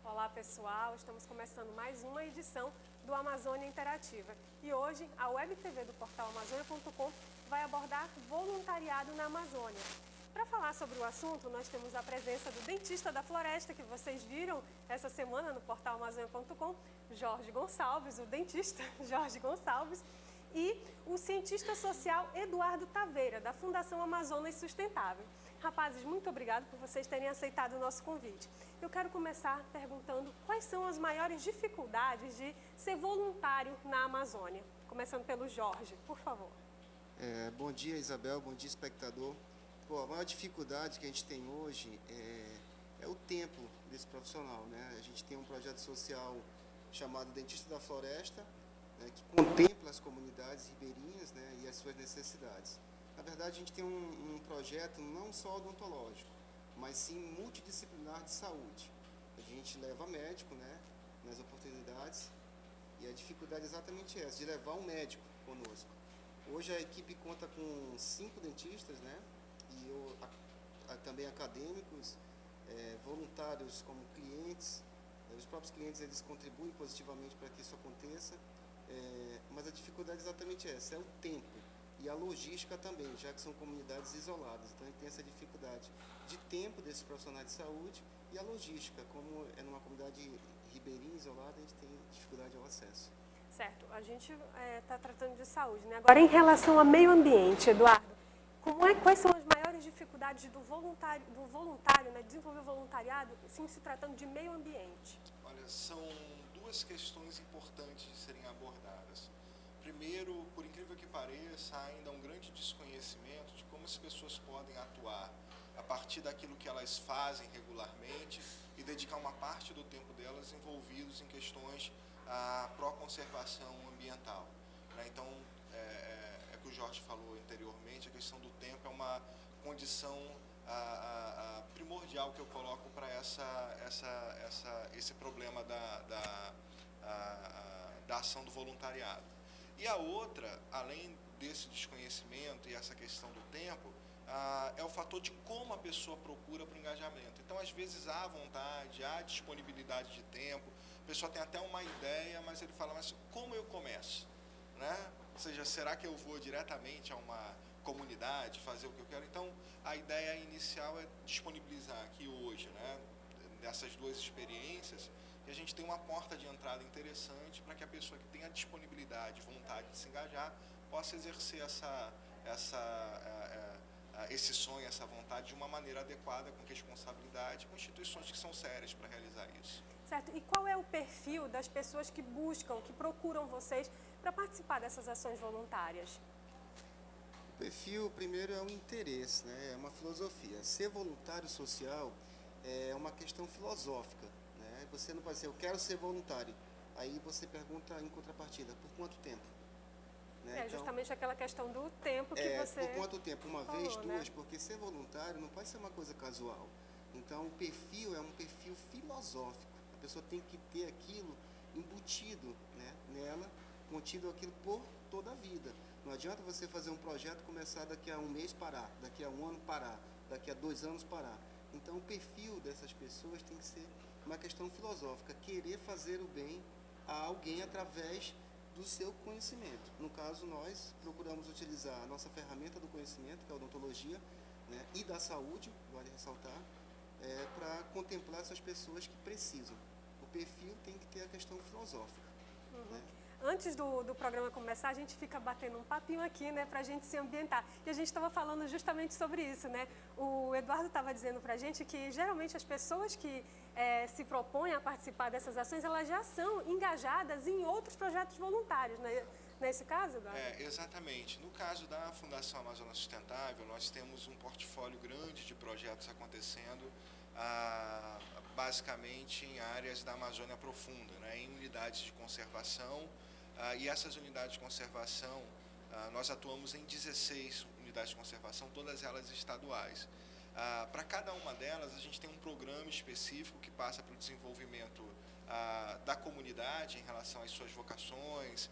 Olá pessoal, estamos começando mais uma edição do Amazônia Interativa e hoje a Web TV do portal Amazônia.com vai abordar voluntariado na Amazônia. Para falar sobre o assunto, nós temos a presença do dentista da floresta que vocês viram essa semana no portal Amazônia.com, Jorge Gonçalves, o dentista Jorge Gonçalves, e o cientista social Eduardo Taveira, da Fundação Amazonas Sustentável. Rapazes, muito obrigado por vocês terem aceitado o nosso convite. Eu quero começar perguntando quais são as maiores dificuldades de ser voluntário na Amazônia. Começando pelo Jorge, por favor. Bom dia, Isabel, bom dia, espectador. Bom, a maior dificuldade que a gente tem hoje é o tempo desse profissional, né? A gente tem um projeto social chamado Dentista da Floresta, né, que contempla as comunidades ribeirinhas, né, e as suas necessidades. Na verdade, a gente tem um projeto não só odontológico, mas sim multidisciplinar de saúde. A gente leva médico, né, nas oportunidades, e a dificuldade é exatamente essa, de levar um médico conosco. Hoje a equipe conta com 5 dentistas, né, e também acadêmicos, voluntários como clientes. Os próprios clientes eles contribuem positivamente para que isso aconteça, mas a dificuldade é exatamente essa, é o tempo. E a logística também, já que são comunidades isoladas. Então, a gente tem essa dificuldade de tempo desses profissionais de saúde e a logística. Como é numa comunidade ribeirinha isolada, a gente tem dificuldade ao acesso. Certo, a gente está tratando de saúde, né? Agora, em relação ao meio ambiente, Eduardo, quais são as maiores dificuldades do voluntário, né? Desenvolver o voluntariado, sim, se tratando de meio ambiente? Olha, são duas questões importantes de serem abordadas. Primeiro, por incrível que pareça, ainda há um grande desconhecimento de como as pessoas podem atuar a partir daquilo que elas fazem regularmente e dedicar uma parte do tempo delas envolvidos em questões pró-conservação ambiental. Então, é que o Jorge falou anteriormente, a questão do tempo é uma condição primordial que eu coloco para esse problema da ação do voluntariado. E a outra, além desse desconhecimento e essa questão do tempo, é o fator de como a pessoa procura para o engajamento. Então, às vezes, há vontade, há disponibilidade de tempo, a pessoa tem até uma ideia, mas ele fala, mas como eu começo? Né? Ou seja, será que eu vou diretamente a uma comunidade, fazer o que eu quero? Então, a ideia inicial é disponibilizar aqui hoje, né, dessas duas experiências, que a gente tem uma porta de entrada interessante para que a pessoa que tenha disponibilidade, vontade de se engajar, possa exercer esse sonho, essa vontade de uma maneira adequada, com responsabilidade, com instituições que são sérias para realizar isso. Certo. E qual é o perfil das pessoas que buscam, que procuram vocês para participar dessas ações voluntárias? O perfil, primeiro, é um interesse, né? É uma filosofia. Ser voluntário social é uma questão filosófica. Você não pode dizer, eu quero ser voluntário. Aí você pergunta em contrapartida, por quanto tempo? Né? Justamente aquela questão do tempo que você... Por quanto tempo? Uma falou, vez, duas? Né? Porque ser voluntário não pode ser uma coisa casual. Então, o perfil é um perfil filosófico. A pessoa tem que ter aquilo embutido, né, nela, contido aquilo por toda a vida. Não adianta você fazer um projeto, começar daqui a um mês parar, daqui a um ano parar, daqui a 2 anos parar. Então, o perfil dessas pessoas tem que ser uma questão filosófica, querer fazer o bem a alguém através do seu conhecimento. No caso, nós procuramos utilizar a nossa ferramenta do conhecimento, que é a odontologia, né, e da saúde, vale ressaltar, para contemplar essas pessoas que precisam. O perfil tem que ter a questão filosófica. Né? Antes do programa começar, a gente fica batendo um papinho aqui, né, para a gente se ambientar. E a gente estava falando justamente sobre isso, né? O Eduardo estava dizendo para a gente que, geralmente, as pessoas que se propõem a participar dessas ações, elas já são engajadas em outros projetos voluntários, né? Nesse caso, Eduardo? Exatamente. No caso da Fundação Amazônia Sustentável, nós temos um portfólio grande de projetos acontecendo, basicamente em áreas da Amazônia Profunda, né, em unidades de conservação, e essas unidades de conservação, nós atuamos em 16 unidades de conservação, todas elas estaduais. Para cada uma delas, a gente tem um programa específico que passa para o desenvolvimento da comunidade em relação às suas vocações,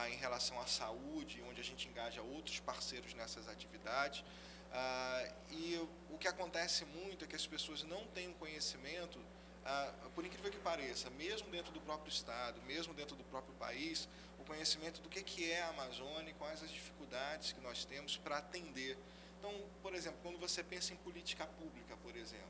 em relação à saúde, onde a gente engaja outros parceiros nessas atividades. E o que acontece muito é que as pessoas não têm um conhecimento, por incrível que pareça, mesmo dentro do próprio estado, mesmo dentro do próprio país, o conhecimento do que é a Amazônia e quais as dificuldades que nós temos para atender. Então, por exemplo, quando você pensa em política pública, por exemplo,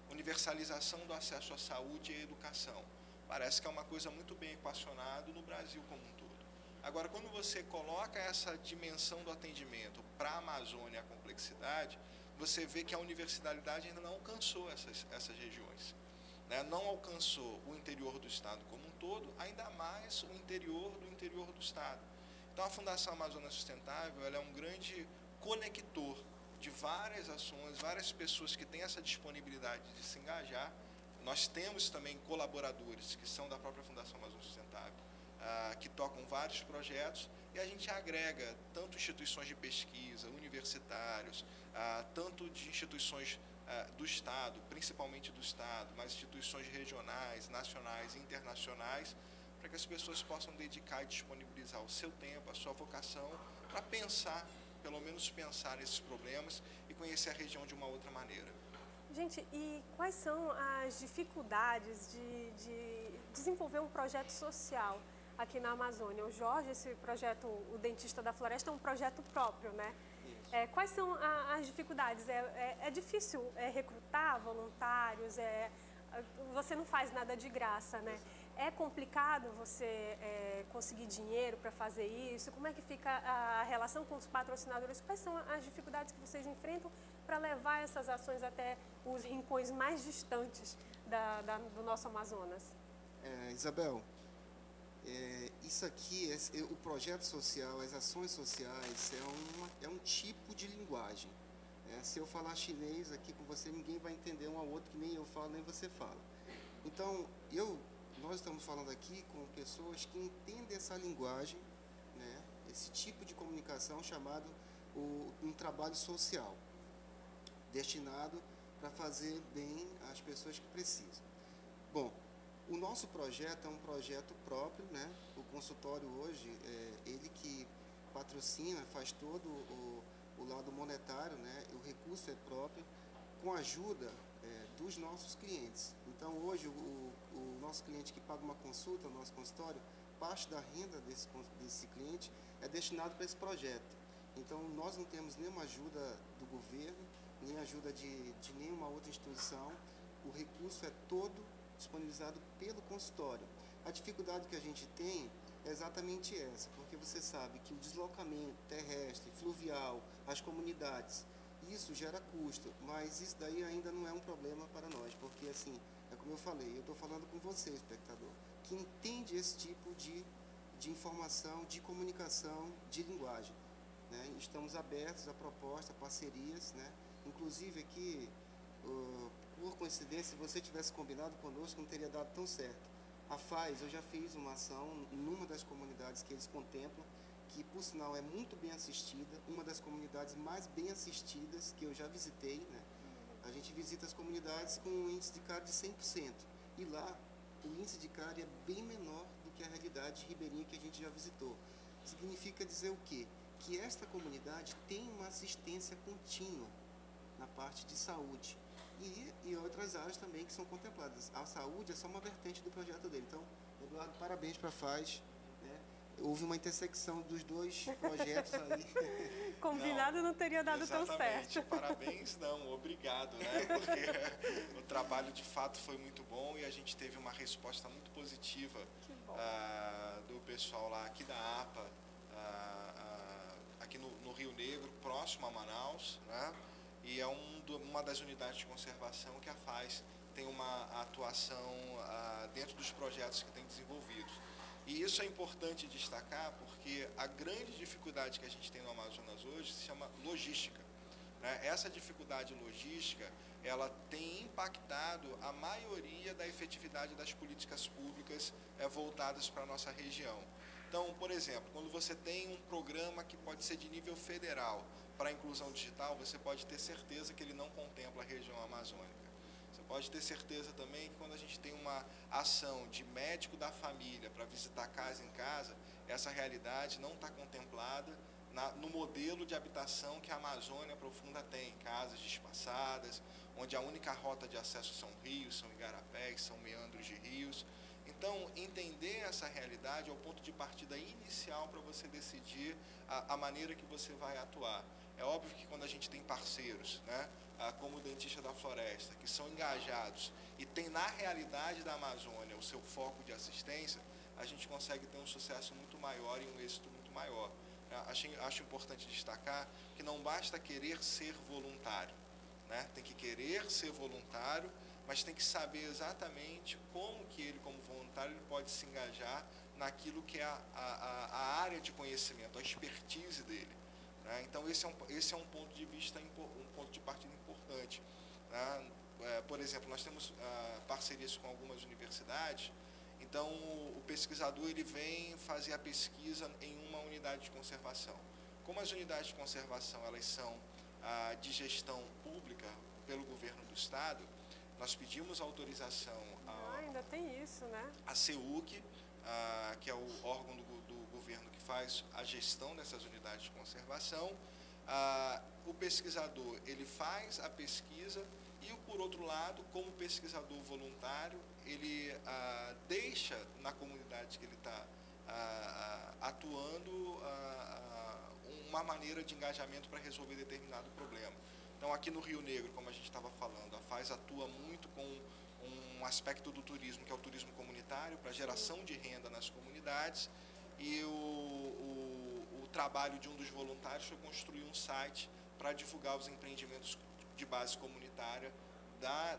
universalização do acesso à saúde e à educação, parece que é uma coisa muito bem equacionada no Brasil como um todo. Agora, quando você coloca essa dimensão do atendimento para a Amazônia, a complexidade, você vê que a universalidade ainda não alcançou essas regiões, né? Não alcançou o interior do estado como um todo, ainda mais o interior do estado. Então, a Fundação Amazônia Sustentável, ela é um grande conector de várias ações, várias pessoas que têm essa disponibilidade de se engajar. Nós temos também colaboradores que são da própria Fundação Amazônia Sustentável, que tocam vários projetos, e a gente agrega tanto instituições de pesquisa, universitários, tanto de instituições do Estado, principalmente do Estado, mas instituições regionais, nacionais e internacionais, para que as pessoas possam dedicar e disponibilizar o seu tempo, a sua vocação, para pensar, pelo menos pensar nesses problemas e conhecer a região de uma outra maneira. Gente, e quais são as dificuldades de desenvolver um projeto social aqui na Amazônia? O Jorge, esse projeto, o Dentista da Floresta, é um projeto próprio, né? Quais são as dificuldades? É difícil recrutar voluntários? Você não faz nada de graça, né? É complicado você conseguir dinheiro para fazer isso? Como é que fica a relação com os patrocinadores? Quais são as dificuldades que vocês enfrentam para levar essas ações até os rincões mais distantes do nosso Amazonas? Isabel, isso aqui, o projeto social, as ações sociais, é um tipo de linguagem. Se eu falar chinês aqui com você, ninguém vai entender um ao outro, que nem eu falo, nem você fala. Então, nós estamos falando aqui com pessoas que entendem essa linguagem, né, esse tipo de comunicação chamado um trabalho social, destinado para fazer bem às pessoas que precisam. Bom, o nosso projeto é um projeto próprio, né? O consultório hoje, ele que patrocina, faz todo o lado monetário, né? O recurso é próprio, com a ajuda dos nossos clientes. Então, hoje, o nosso cliente que paga uma consulta no nosso consultório, parte da renda desse cliente é destinado para esse projeto. Então, nós não temos nenhuma ajuda do governo, nem ajuda de nenhuma outra instituição. O recurso é todo disponibilizado pelo consultório. A dificuldade que a gente tem é exatamente essa, porque você sabe que o deslocamento terrestre, fluvial, as comunidades, isso gera custo, mas isso daí ainda não é um problema para nós, porque assim, é como eu falei, eu estou falando com você, espectador, que entende esse tipo de informação, de comunicação, de linguagem, né? Estamos abertos a propostas, a parcerias, né? Inclusive aqui, por coincidência, se você tivesse combinado conosco, não teria dado tão certo. A FAES, eu já fiz uma ação numa das comunidades que eles contemplam, que por sinal é muito bem assistida, uma das comunidades mais bem assistidas que eu já visitei, né? A gente visita as comunidades com um índice de cárie de 100%, e lá o índice de cárie é bem menor do que a realidade ribeirinha que a gente já visitou. Significa dizer o quê? Que esta comunidade tem uma assistência contínua na parte de saúde e outras áreas também que são contempladas. A saúde é só uma vertente do projeto dele. Então, Eduardo, parabéns para a FAES, né? Houve uma intersecção dos dois projetos aí. Combinado não teria dado tão certo. Parabéns, não, obrigado, né? Porque o trabalho de fato foi muito bom e a gente teve uma resposta muito positiva do pessoal lá aqui da APA, aqui no Rio Negro, próximo a Manaus, né? E é uma das unidades de conservação que a FAES tem uma atuação dentro dos projetos que tem desenvolvidos. E isso é importante destacar porque a grande dificuldade que a gente tem no Amazonas hoje se chama logística, né? Essa dificuldade logística, ela tem impactado a maioria da efetividade das políticas públicas voltadas para a nossa região. Então, por exemplo, quando você tem um programa que pode ser de nível federal para a inclusão digital, você pode ter certeza que ele não contempla a região amazônica. Você pode ter certeza também que quando a gente tem uma ação de médico da família para visitar casa em casa, essa realidade não está contemplada no modelo de habitação que a Amazônia Profunda tem, casas despaçadas, onde a única rota de acesso são rios, são igarapés, são meandros de rios. Então, entender essa realidade é o ponto de partida inicial para você decidir a maneira que você vai atuar. É óbvio que quando a gente tem parceiros, né, como o Dentista da Floresta, que são engajados e tem na realidade da Amazônia o seu foco de assistência, a gente consegue ter um sucesso muito maior e um êxito muito maior. Acho importante destacar que não basta querer ser voluntário, né? Tem que querer ser voluntário, mas tem que saber exatamente como que ele, como voluntário, ele pode se engajar naquilo que é a área de conhecimento, a expertise dele, né? Então, esse é um ponto de vista, um ponto de partida importante, né? Por exemplo, nós temos parcerias com algumas universidades. Então, o pesquisador ele vem fazer a pesquisa em uma unidade de conservação. Como as unidades de conservação elas são de gestão pública pelo governo do Estado, nós pedimos autorização ainda tem isso, né? à CEUC, que é o órgão do governo que faz a gestão dessas unidades de conservação. O pesquisador ele faz a pesquisa e, por outro lado, como pesquisador voluntário, ele deixa na comunidade que ele está atuando uma maneira de engajamento para resolver determinado problema. Então, aqui no Rio Negro, como a gente estava falando, a FAES atua muito com um aspecto do turismo, que é o turismo comunitário, para geração de renda nas comunidades, e o trabalho de um dos voluntários foi construir um site para divulgar os empreendimentos de base comunitária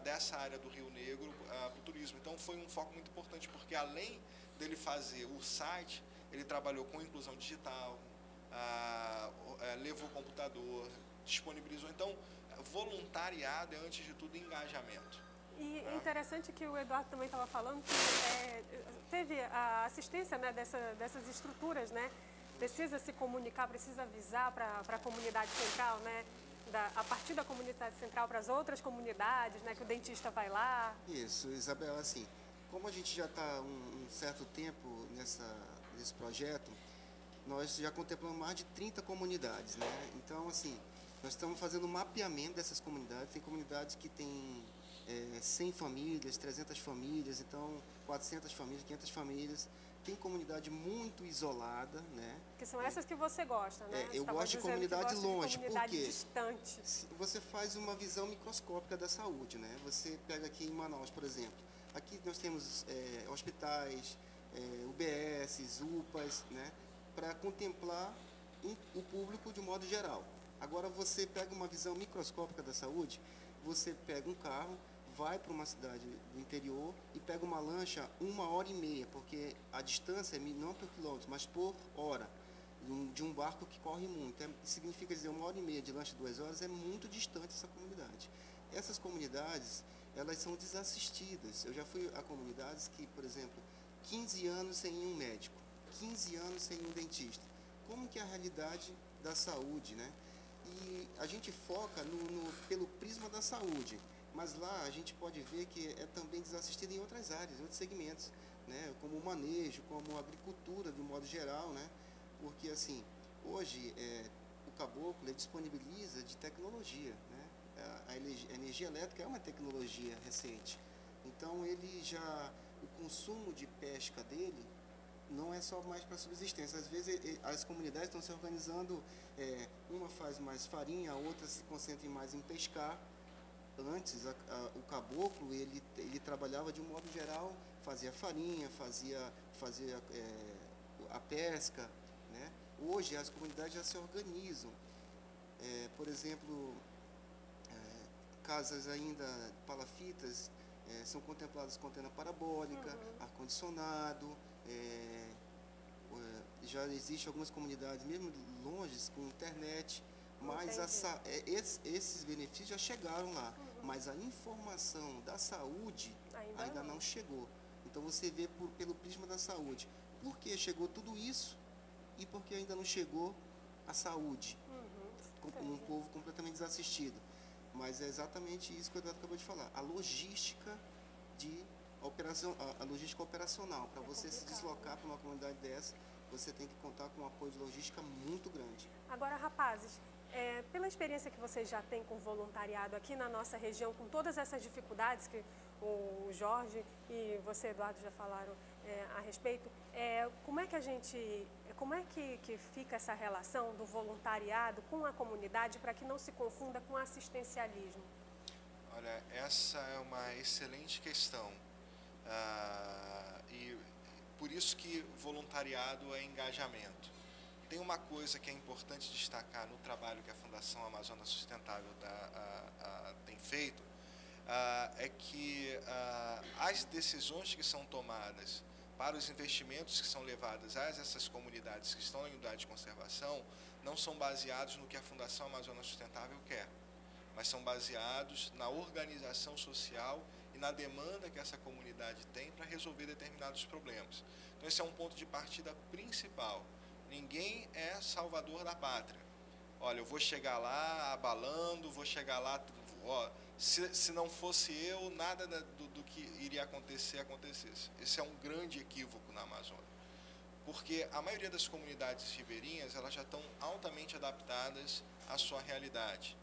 dessa área do Rio Negro para o turismo. Então, foi um foco muito importante, porque além dele fazer o site, ele trabalhou com inclusão digital, levou computador, disponibilizou. Então, voluntariado é, antes de tudo, engajamento. E é interessante que o Eduardo também estava falando que teve a assistência, né, dessas estruturas, né? Precisa se comunicar, precisa avisar para a comunidade central, né? A partir da comunidade central para as outras comunidades, né, que o dentista vai lá. Isso, Isabel, assim, como a gente já está um certo tempo nesse projeto, nós já contemplamos mais de 30 comunidades, né? Então, assim, nós estamos fazendo um mapeamento dessas comunidades. Tem comunidades que têm 100 famílias, 300 famílias, então 400 famílias, 500 famílias. Tem comunidade muito isolada, né? Que são essas que você gosta, né? Eu gosto de comunidade longe, porque distante. Você faz uma visão microscópica da saúde, né? Você pega aqui em Manaus, por exemplo. Aqui nós temos hospitais, UBS, UPAs, né? Para contemplar o público de modo geral. Agora você pega uma visão microscópica da saúde, você pega um carro, vai para uma cidade do interior e pega uma lancha 1h30, porque a distância é não por quilômetro, mas por hora, de um barco que corre muito. Significa dizer, 1h30 de lancha, 2 horas, é muito distante essa comunidade. Essas comunidades, elas são desassistidas. Eu já fui a comunidades que, por exemplo, 15 anos sem um médico, 15 anos sem um dentista. Como que é a realidade da saúde, né? E a gente foca pelo prisma da saúde, mas lá a gente pode ver que é também desassistido em outras áreas, em outros segmentos, né? Como o manejo, como a agricultura de um modo geral, né? Porque assim, hoje o caboclo ele disponibiliza de tecnologia, né? A energia elétrica é uma tecnologia recente, então o consumo de pesca dele não é só mais para subsistência. Às vezes as comunidades estão se organizando, uma faz mais farinha, a outra se concentra mais em pescar. Antes, o caboclo, ele trabalhava de um modo geral, fazia farinha, fazia a pesca, né? Hoje as comunidades já se organizam. Por exemplo, casas ainda palafitas, são contempladas com antena parabólica, ar-condicionado. Já existem algumas comunidades, mesmo longe, com internet, mas esses benefícios já chegaram lá, mas a informação da saúde ainda não chegou. Então você vê pelo prisma da saúde. Por que chegou tudo isso e por que ainda não chegou a saúde? Um povo completamente desassistido. Mas é exatamente isso que o Eduardo acabou de falar. A logística a logística operacional, para você se deslocar para uma comunidade dessa, você tem que contar com um apoio de logística muito grande. Agora, rapazes, pela experiência que vocês já têm com voluntariado aqui na nossa região, com todas essas dificuldades que o Jorge e você, Eduardo, já falaram a respeito, como é que fica essa relação do voluntariado com a comunidade para que não se confunda com assistencialismo? Olha, essa é uma excelente questão. E por isso que voluntariado é engajamento. Tem uma coisa que é importante destacar no trabalho que a Fundação Amazônia Sustentável tem feito, é que as decisões que são tomadas para os investimentos que são levados a essas comunidades que estão em unidade de conservação não são baseados no que a Fundação Amazônia Sustentável quer, mas são baseados na organização social e na demanda que essa comunidade tem para resolver determinados problemas. Então esse é um ponto de partida principal. Ninguém é salvador da pátria. Olha, eu vou chegar lá abalando, vou chegar lá, se não fosse eu, nada do que iria acontecer, acontecesse. Esse é um grande equívoco na Amazônia. Porque a maioria das comunidades ribeirinhas, elas já estão altamente adaptadas à sua realidade.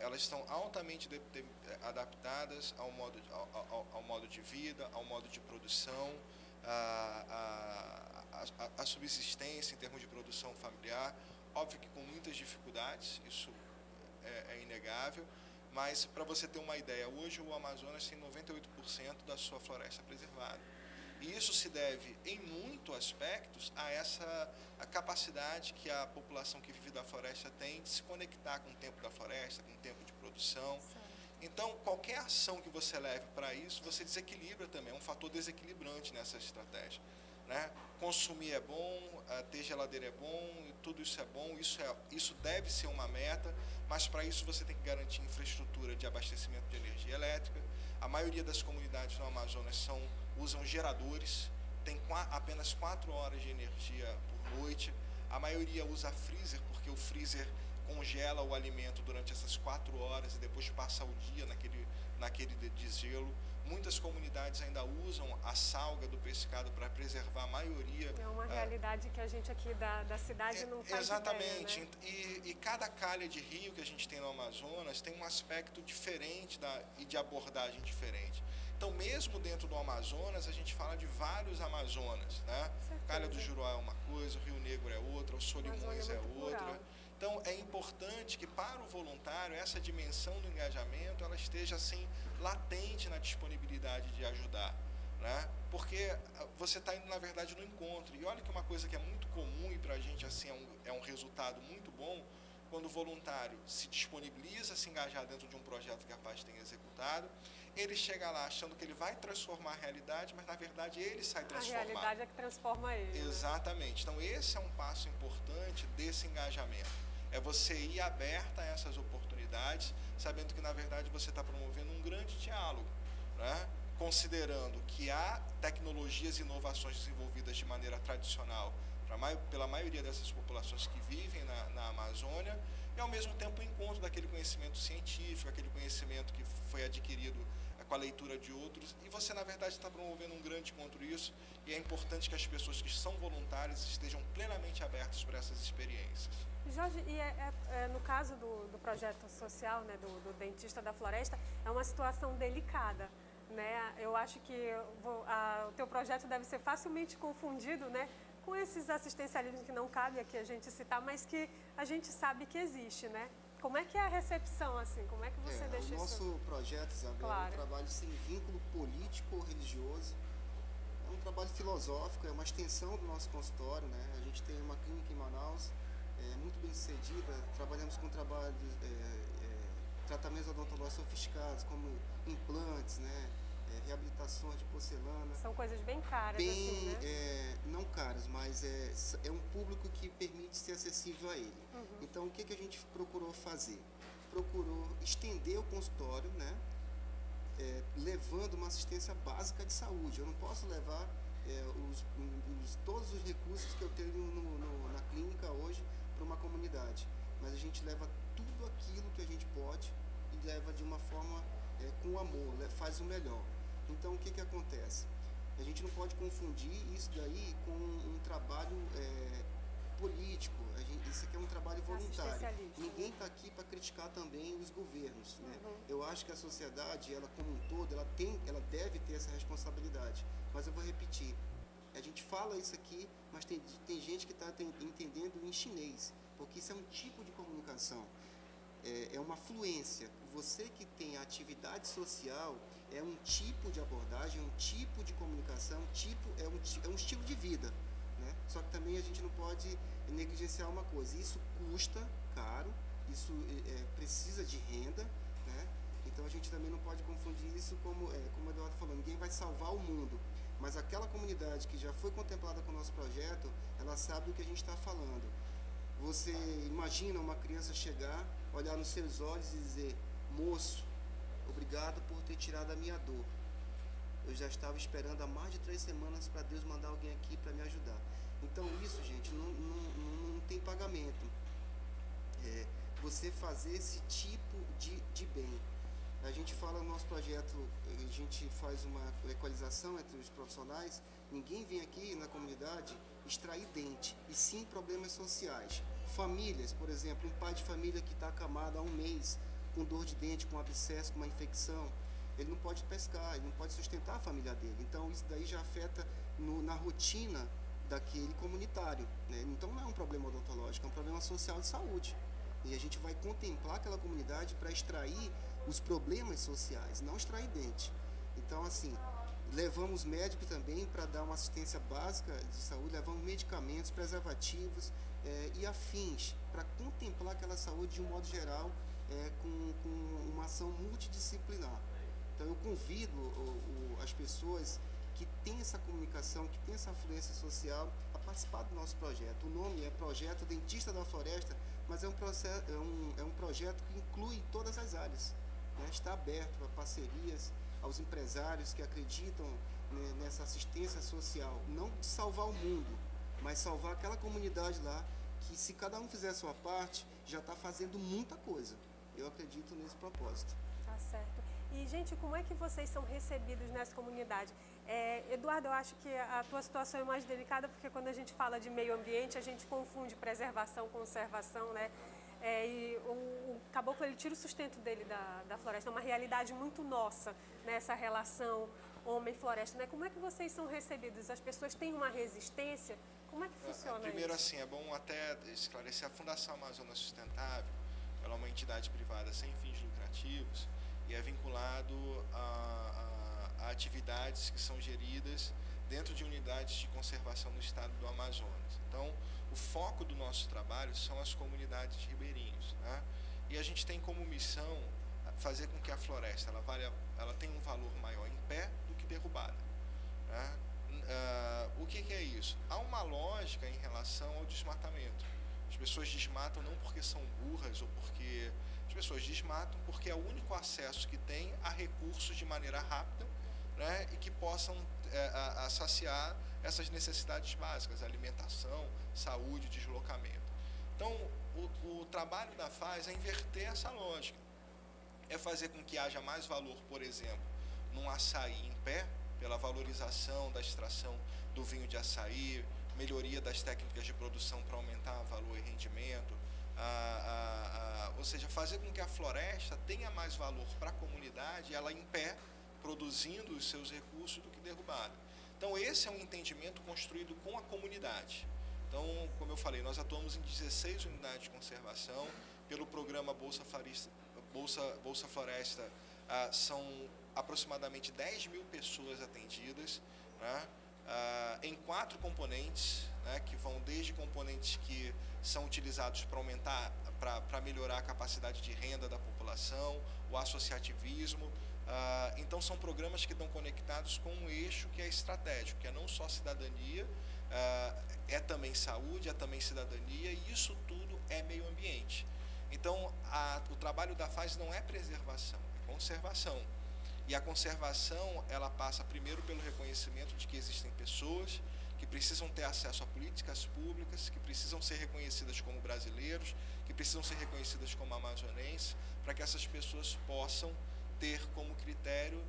Elas estão altamente adaptadas ao modo de vida, ao modo de produção, a subsistência em termos de produção familiar, óbvio que com muitas dificuldades, isso é inegável, mas para você ter uma ideia, hoje o Amazonas tem 98% da sua floresta preservada. E isso se deve, em muitos aspectos, a capacidade que a população que vive da floresta tem de se conectar com o tempo da floresta, com o tempo de produção. Então, qualquer ação que você leve para isso, você desequilibra também, é um fator desequilibrante nessa estratégia. Né? Consumir é bom, ter geladeira é bom, tudo isso é bom, isso deve ser uma meta, mas para isso você tem que garantir infraestrutura de abastecimento de energia elétrica. A maioria das comunidades no Amazonas usam geradores, tem apenas 4 horas de energia por noite. A maioria usa freezer, porque o freezer congela o alimento durante essas 4 horas e depois passa o dia naquele desgelo. Muitas comunidades ainda usam a salga do pescado para preservar a maioria. É uma realidade que a gente aqui da cidade não faz exatamente. Ideia, né? E cada calha de rio que a gente tem no Amazonas tem um aspecto diferente e de abordagem diferente. Então, mesmo dentro do Amazonas, a gente fala de vários Amazonas, né? Calha do Juruá é uma coisa, o Rio Negro é outra, o Solimões é outra. Então, é importante que para o voluntário, essa dimensão do engajamento, ela esteja assim, latente na disponibilidade de ajudar, né? Porque você está indo, na verdade, no encontro. E olha que uma coisa que é muito comum e para a gente assim, é um resultado muito bom, quando o voluntário se disponibiliza a se engajar dentro de um projeto que a FAZ tem executado, ele chega lá achando que ele vai transformar a realidade, mas na verdade ele sai transformado. A realidade é que transforma ele. Exatamente. Né? Então esse é um passo importante desse engajamento. É você ir aberta a essas oportunidades, sabendo que na verdade você está promovendo um grande diálogo, né? Considerando que há tecnologias e inovações desenvolvidas de maneira tradicional pela maioria dessas populações que vivem na Amazônia, e ao mesmo tempo o encontro daquele conhecimento científico, aquele conhecimento que foi adquirido com a leitura de outros, e você na verdade está promovendo um grande encontro isso, e é importante que as pessoas que são voluntárias estejam plenamente abertas para essas experiências. Jorge, e no caso do projeto social, né, do Dentista da Floresta, é uma situação delicada, né? Eu acho que o teu projeto deve ser facilmente confundido, né, com esses assistencialismos que não cabe aqui a gente citar, mas que a gente sabe que existe, né? Como é que é a recepção, assim? Como é que você deixa isso? O nosso projeto, Isabel, é um trabalho sem vínculo político ou religioso. É um trabalho filosófico, é uma extensão do nosso consultório, né? A gente tem uma clínica em Manaus, muito bem sucedida. Trabalhamos com tratamentos odontológicos sofisticados, como implantes, né? Reabilitações de porcelana. São coisas bem caras, assim, né? Não caras, mas é um público que permite ser acessível a ele. Uhum. Então, o que a gente procurou fazer? Procurou estender o consultório, né? Levando uma assistência básica de saúde. Eu não posso levar todos os recursos que eu tenho na clínica hoje para uma comunidade, mas a gente leva tudo aquilo que a gente pode e leva de uma forma com amor, faz o melhor. Então, o que acontece? A gente não pode confundir isso daí com um trabalho político. Isso aqui é um trabalho voluntário. Ninguém está aqui para criticar também os governos, né? Eu acho que a sociedade, ela como um todo, ela deve ter essa responsabilidade. Mas eu vou repetir, a gente fala isso aqui, mas tem gente que está entendendo em chinês, porque isso é um tipo de comunicação, é uma fluência. Você que tem atividade social é um tipo de abordagem, um tipo de comunicação, é um estilo de vida, né? Só que também a gente não pode negligenciar uma coisa, isso custa caro, isso precisa de renda, né? Então a gente também não pode confundir isso como o Eduardo falou, ninguém vai salvar o mundo, mas aquela comunidade que já foi contemplada com o nosso projeto, ela sabe do que a gente está falando. Você imagina uma criança chegar, olhar nos seus olhos e dizer: moço, obrigado por ter tirado a minha dor. Eu já estava esperando há mais de 3 semanas para Deus mandar alguém aqui para me ajudar. Então isso, gente, não tem pagamento. Você fazer esse tipo de bem. A gente fala no nosso projeto, a gente faz uma equalização entre os profissionais. Ninguém vem aqui na comunidade extrair dente, e sim problemas sociais. Famílias, por exemplo, um pai de família que está acamado há um mês, com dor de dente, com abscesso, com uma infecção, ele não pode pescar, ele não pode sustentar a família dele. Então isso daí já afeta na rotina daquele comunitário, né? Então não é um problema odontológico, é um problema social de saúde. E a gente vai contemplar aquela comunidade para extrair os problemas sociais, não extrair dente. Então, assim, levamos médicos também para dar uma assistência básica de saúde, levamos medicamentos, preservativos e afins, para contemplar aquela saúde de um modo geral, com uma ação multidisciplinar. Então, eu convido as pessoas que têm essa comunicação, que têm essa influência social, a participar do nosso projeto. O nome é Projeto Dentista da Floresta, mas é um projeto que inclui todas as áreas, né? Está aberto a parcerias, aos empresários que acreditam, né, nessa assistência social, não de salvar o mundo, mas salvar aquela comunidade lá, que se cada um fizer a sua parte, já está fazendo muita coisa. Eu acredito nesse propósito. Tá certo. E, gente, como é que vocês são recebidos nessa comunidade? Eduardo, eu acho que a tua situação é mais delicada, porque quando a gente fala de meio ambiente, a gente confunde preservação, conservação, né? E o caboclo, ele tira o sustento dele da floresta. É uma realidade muito nossa, nessa relação homem-floresta, né? Como é que vocês são recebidos? As pessoas têm uma resistência? Como é que funciona Primeiro, isso? assim, é bom até esclarecer, a Fundação Amazônia Sustentável, ela é uma entidade privada sem fins lucrativos e é vinculado a atividades que são geridas dentro de unidades de conservação no estado do Amazonas. Então, o foco do nosso trabalho são as comunidades ribeirinhas, né? E a gente tem como missão fazer com que a floresta ela tenha um valor maior em pé do que derrubada, né? O que é isso? Há uma lógica em relação ao desmatamento. As pessoas desmatam não porque são burras ou porque... As pessoas desmatam porque é o único acesso que tem a recursos de maneira rápida, né, e que possam saciar essas necessidades básicas, alimentação, saúde, deslocamento. Então, o trabalho da FAES é inverter essa lógica. É fazer com que haja mais valor, por exemplo, num açaí em pé, pela valorização da extração do vinho de açaí, melhoria das técnicas de produção para aumentar valor e rendimento, ou seja, fazer com que a floresta tenha mais valor para a comunidade, ela em pé, produzindo os seus recursos, do que derrubada. Então, esse é um entendimento construído com a comunidade. Então, como eu falei, nós atuamos em 16 unidades de conservação, pelo programa Bolsa Floresta, são aproximadamente 10 mil pessoas atendidas, né, em 4 componentes, né, que vão desde componentes que são utilizados para aumentar, para melhorar a capacidade de renda da população, o associativismo. Então, são programas que estão conectados com um eixo que é estratégico, que é não só cidadania, é também saúde, é também cidadania, e isso tudo é meio ambiente. Então, o trabalho da FAES não é preservação, é conservação. E a conservação, ela passa primeiro pelo reconhecimento de que existem pessoas que precisam ter acesso a políticas públicas, que precisam ser reconhecidas como brasileiros, que precisam ser reconhecidas como amazonenses, para que essas pessoas possam ter como critério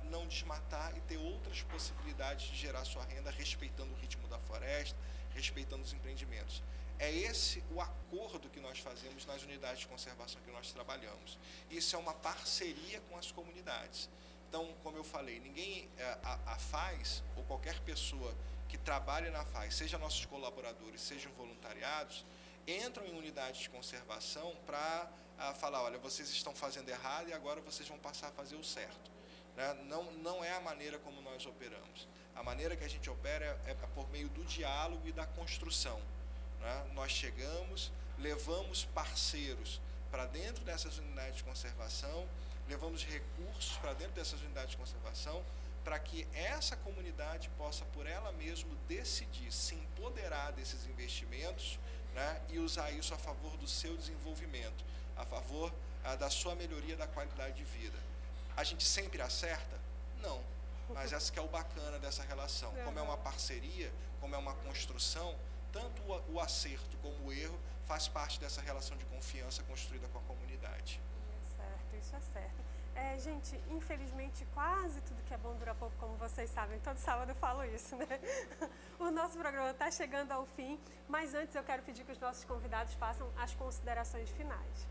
não desmatar e ter outras possibilidades de gerar sua renda, respeitando o ritmo da floresta, respeitando os empreendimentos. É esse o acordo que nós fazemos nas unidades de conservação que nós trabalhamos. Isso é uma parceria com as comunidades. Então, como eu falei, ninguém, a FAES, ou qualquer pessoa que trabalhe na FAES, seja nossos colaboradores, sejam voluntariados, entram em unidades de conservação para falar, olha, vocês estão fazendo errado e agora vocês vão passar a fazer o certo. Né? Não é a maneira como nós operamos. A maneira que a gente opera é por meio do diálogo e da construção. Né? Nós chegamos, levamos parceiros para dentro dessas unidades de conservação, levamos recursos para dentro dessas unidades de conservação, para que essa comunidade possa, por ela mesma, decidir se empoderar desses investimentos, né, e usar isso a favor do seu desenvolvimento, a favor da sua melhoria da qualidade de vida. A gente sempre acerta? Não. Mas essa que é o bacana dessa relação. Como é uma parceria, como é uma construção, tanto o acerto como o erro faz parte dessa relação de confiança construída com a comunidade. Certo, isso é certo. Gente, infelizmente, quase tudo que é bom dura pouco, como vocês sabem. Todo sábado eu falo isso, né? O nosso programa está chegando ao fim, mas antes eu quero pedir que os nossos convidados façam as considerações finais.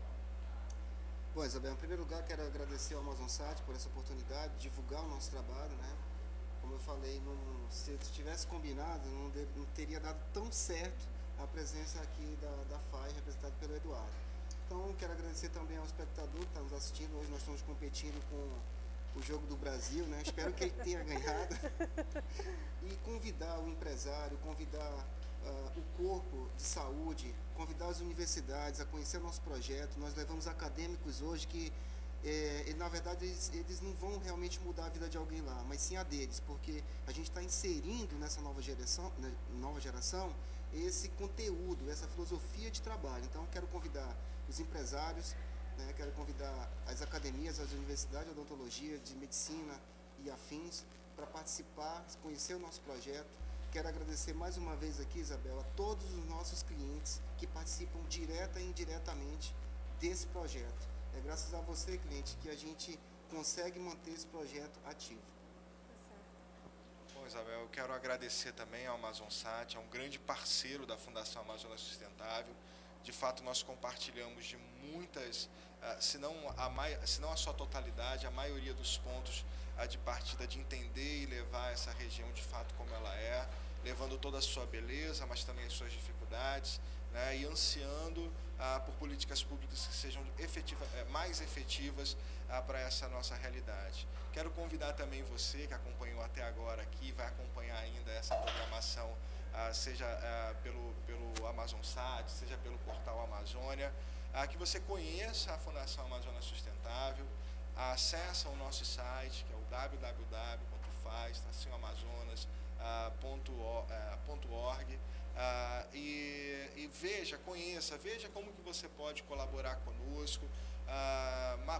Bom, Isabel, em primeiro lugar, quero agradecer ao AmazonSat por essa oportunidade de divulgar o nosso trabalho, né? Como eu falei, se tivesse combinado, não teria dado tão certo a presença aqui da FAES, representada pelo Eduardo. Então, quero agradecer também ao espectador que está nos assistindo. Hoje nós estamos competindo com o Jogo do Brasil, né? Espero que ele tenha ganhado. E convidar o empresário, convidar o corpo de saúde, convidar as universidades a conhecer o nosso projeto. Nós levamos acadêmicos hoje que, na verdade, eles não vão realmente mudar a vida de alguém lá, mas sim a deles, porque a gente está inserindo nessa nova geração esse conteúdo, essa filosofia de trabalho. Então, quero convidar os empresários, né, quero convidar as academias, as universidades de odontologia, de medicina e afins, para participar, conhecer o nosso projeto. Quero agradecer mais uma vez aqui, Isabel, a todos os nossos clientes que participam direta e indiretamente desse projeto. É graças a você, cliente, que a gente consegue manter esse projeto ativo. Bom, Isabel, eu quero agradecer também ao AmazonSat, é um grande parceiro da Fundação Amazônia Sustentável. De fato, nós compartilhamos de muitas, se não a sua totalidade, a maioria dos pontos de partida, de entender e levar essa região de fato como ela é, levando toda a sua beleza, mas também as suas dificuldades, né, e ansiando por políticas públicas que sejam mais efetivas para essa nossa realidade. Quero convidar também você, que acompanhou até agora aqui, vai acompanhar ainda essa programação, seja pelo AmazonSat, seja pelo portal Amazônia, que você conheça a Fundação Amazônia Sustentável, acesse o nosso site, que é o www.faz-amazonas.org, e veja como que você pode colaborar conosco,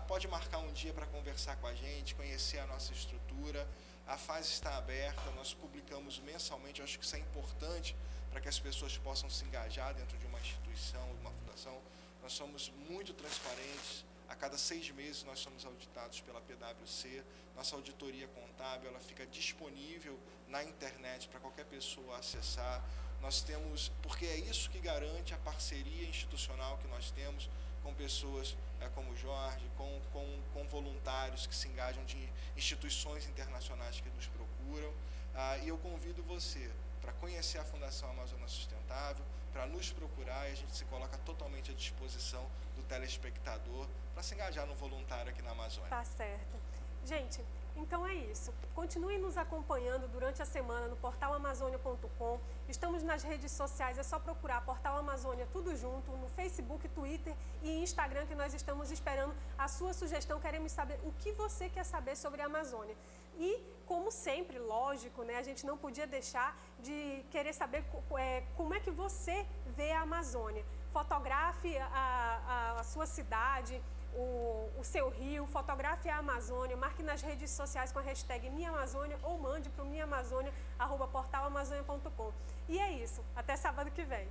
pode marcar um dia para conversar com a gente, conhecer a nossa estrutura. A FAES está aberta, nós publicamos mensalmente, eu acho que isso é importante para que as pessoas possam se engajar dentro de uma instituição, de uma fundação. Nós somos muito transparentes, a cada 6 meses nós somos auditados pela PwC, nossa auditoria contábil ela fica disponível na internet para qualquer pessoa acessar. Nós temos, porque é isso que garante a parceria institucional que nós temos com pessoas como o Jorge, com voluntários que se engajam de instituições internacionais que nos procuram. E eu convido você para conhecer a Fundação Amazônia Sustentável, para nos procurar, e a gente se coloca totalmente à disposição do telespectador para se engajar no voluntário aqui na Amazônia. Tá certo. Gente, então é isso. Continue nos acompanhando durante a semana no portal amazônia.com. Estamos nas redes sociais, é só procurar Portal Amazônia tudo junto, no Facebook, Twitter e Instagram, que nós estamos esperando a sua sugestão. Queremos saber o que você quer saber sobre a Amazônia. E, como sempre, lógico, né, a gente não podia deixar de querer saber como é que você vê a Amazônia. Fotografe a sua cidade, o seu rio, fotografe a Amazônia, marque nas redes sociais com a hashtag MinhaAmazônia ou mande para o minhaamazônia@portalamazônia.com. E é isso, até sábado que vem.